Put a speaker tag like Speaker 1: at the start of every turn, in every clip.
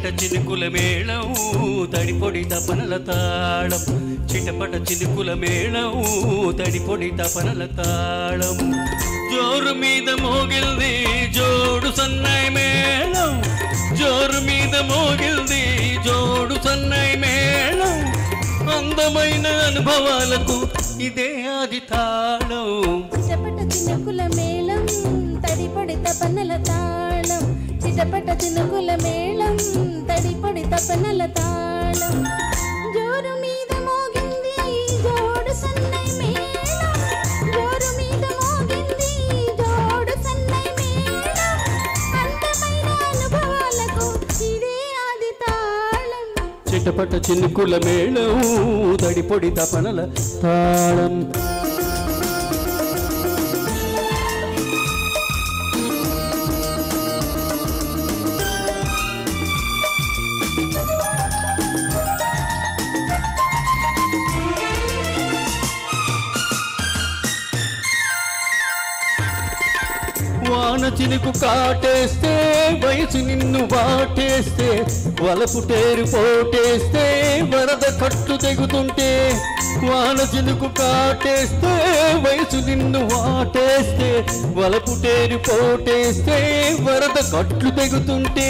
Speaker 1: చిటపట చినుకుల మేళం తడిపొడి తపనల తాళం చిటపట చినుకుల మేళం తడిపొడి తపనల తాళం జోరు మీద మోగిల్ది జోడు సన్నాయి మేళం జోరు మీద మోగిల్ది జోడు సన్నాయి మేళం అందమైన అనుభవాలకు ఇదే ఆది తాళం
Speaker 2: చిటపట చినుకుల మేళం తడిపొడి తపనల తాళం చిటపట చినుకుల మేళం తడిపొడి తపనల తాళం జోరు మీద మోగింది జోడు సన్నాయి మేళం జోరు మీద మోగింది జోడు సన్నాయి మేళం అందమైన అనుభవాలకు ఇదే ఆది తాళం
Speaker 1: చిటపట చినుకుల మేళం తడిపొడి తపనల తాళం వాన చినుకు కాటేస్తే వయసు నిన్ను వాటేస్తే వలపు టేరు పోటేస్తే వరద కట్టు తెగుతుంటే వాన చినుకు కాటేస్తే వయసు నిన్ను వాటేస్తే వలపు టేరు పోటేస్తే వరద కట్లు తెగుతుంటే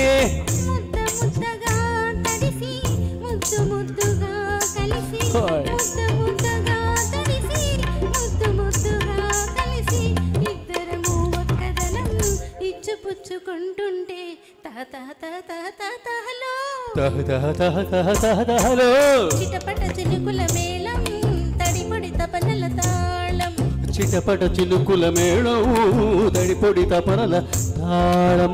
Speaker 2: పుచ్చుకుంటుంటే చిటపట చినుకుల మేళం తడిపొడి తపనల తాళం
Speaker 1: చిటపట చినుకుల మేళం తడిపొడి తపనల తాళం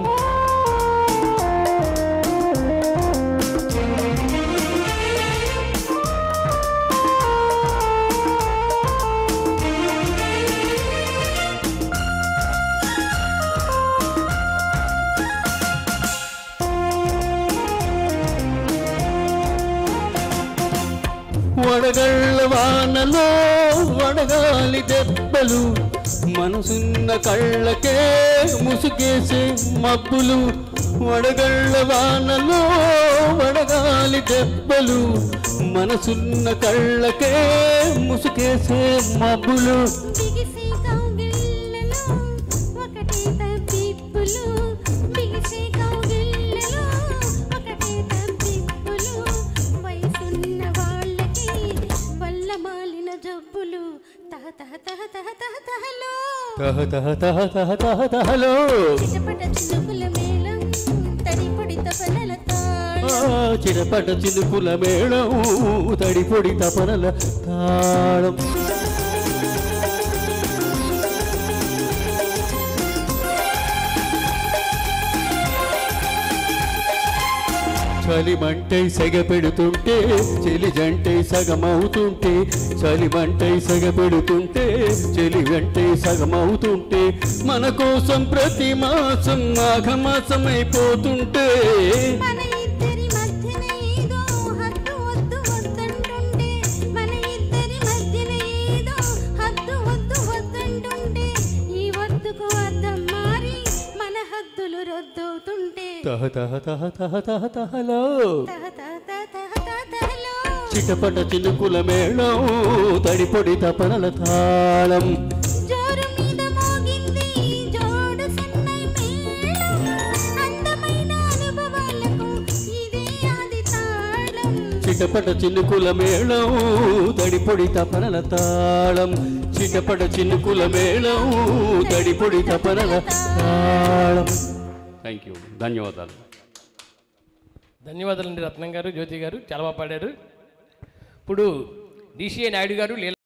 Speaker 1: వడగళ్ళ వానలో వడగాలి దెబ్బలు మనసున్న కళ్ళకే ముసుగేసే మబ్బులు వడగళ్ళ వానలో వడగాలి దెబ్బలు మనసున్న కళ్ళకే ముసుగేసే మబ్బులు
Speaker 2: చిటపట చినుకుల మేళం తడిపొడి తపనల తాళం
Speaker 1: చిటపట చినుకుల మేళం తడిపొడి తపనల తాళం చలిమంటై సెగ పెడుతుంటే చెలి జంటై సగమవుతుంటే చలిమంటై సెగ పెడుతుంటే చెలి వెంటై సగమవుతుంటే మన కోసం ప్రతి మాసం మాఘమాసం అయిపోతుంటే
Speaker 2: మన ఇద్దరి మధ్యన ఏదో హద్దు వద్దు వద్దంటుంటే మన ఇద్దరి మధ్యన ఏదో హద్దు వద్దు వద్దంటుంటే ఈ వద్దుకు అద్దం మారి మన హద్దులు రద్దవుతుంటే
Speaker 1: చిటపట చినుకుల మేళం తడిపొడి తపనల తాళం
Speaker 2: జోరు మీద మోగింది జోడు సన్నాయి మేళం అందమైన అనుభవాలకు ఇదే ఆది తాళం
Speaker 1: చిటపట చినుకుల మేళం తడిపొడి తపనల తాళం చిటపట చినుకుల మేళం తడిపొడి తపనల తాళం థ్యాంక్ యూ ధన్యవాదాలు
Speaker 3: ధన్యవాదాలండి రత్నం గారు జ్యోతి గారు చాలా బాగా పాడారు. ఇప్పుడు డిసిఏ నాయుడు గారు